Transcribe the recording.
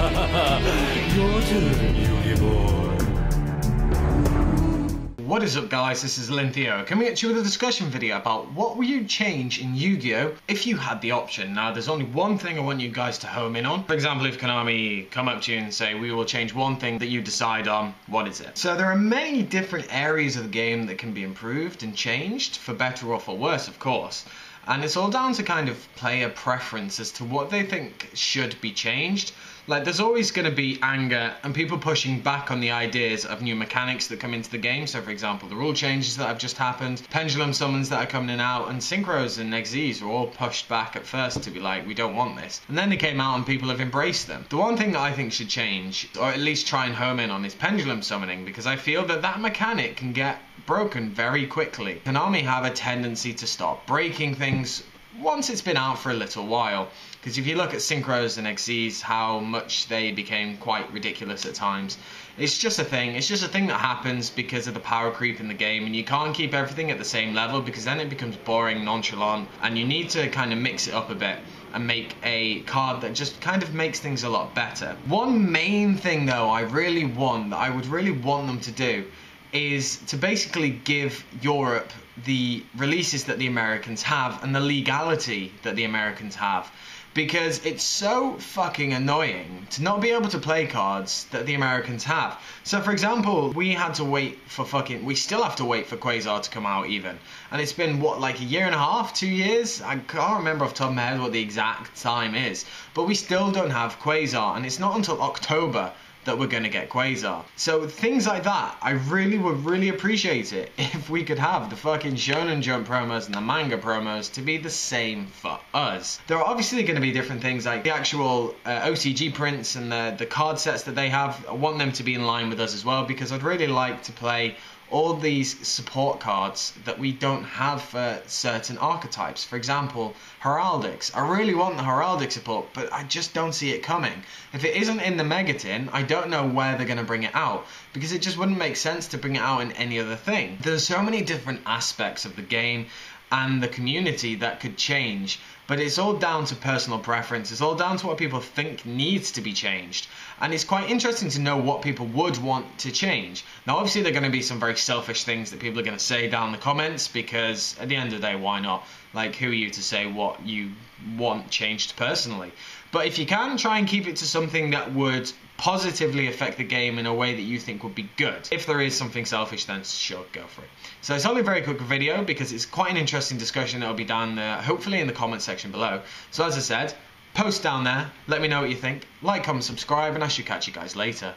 Your turn, Yu-Gi boy. What is up, guys? This is Lintheo coming at you with a discussion video about what would you change in Yu-Gi-Oh! If you had the option. Now, there's only one thing I want you guys to home in on. For example, if Konami come up to you and say, we will change one thing that you decide on, what is it? So there are many different areas of the game that can be improved and changed, for better or for worse, of course. And it's all down to kind of player preference as to what they think should be changed. Like, there's always going to be anger and people pushing back on the ideas of new mechanics that come into the game. So, for example, the rule changes that have just happened, pendulum summons that are coming in and out, and synchros and XYZs were all pushed back at first to be like, we don't want this. And then they came out and people have embraced them. The one thing that I think should change, or at least try and home in on, is pendulum summoning, because I feel that that mechanic can get broken very quickly. Konami have a tendency to start breaking things once it's been out for a little while. Because if you look at synchros and XYZs, how much they became quite ridiculous at times. It's just a thing. It's just a thing that happens because of the power creep in the game, and you can't keep everything at the same level because then it becomes boring, nonchalant, and you need to kind of mix it up a bit and make a card that just kind of makes things a lot better. One main thing though I would really want them to do is to basically give Europe the releases that the Americans have and the legality that the Americans have. Because it's so fucking annoying to not be able to play cards that the Americans have. So for example, we still have to wait for Quasar to come out even. And it's been, what, like a year and a half, 2 years? I can't remember off the top of my head what the exact time is. But we still don't have Quasar, and it's not until October that we're going to get Quasar. So things like that, I would really appreciate it if we could have the fucking Shonen Jump promos and the manga promos to be the same for us. There are obviously going to be different things like the actual OCG prints and the card sets that they have. I want them to be in line with us as well, because I'd really like to play all these support cards that we don't have for certain archetypes. For example, Heraldics. I really want the Heraldic support, but I just don't see it coming. If it isn't in the Megatin, I don't know where they're going to bring it out, because it just wouldn't make sense to bring it out in any other thing. There's so many different aspects of the game and the community that could change, but it's all down to personal preference. It's all down to what people think needs to be changed, and it's quite interesting to know what people would want to change. Now obviously there are going to be some very selfish things that people are going to say down in the comments, because at the end of the day, why not? Like, who are you to say what you want changed personally? But if you can, try and keep it to something that would positively affect the game in a way that you think would be good. If there is something selfish, then sure, go for it. So it's only a very quick video because it's quite an interesting discussion that will be down there, hopefully in the comment section below. So as I said, post down there, let me know what you think, like, comment, subscribe, and I should catch you guys later.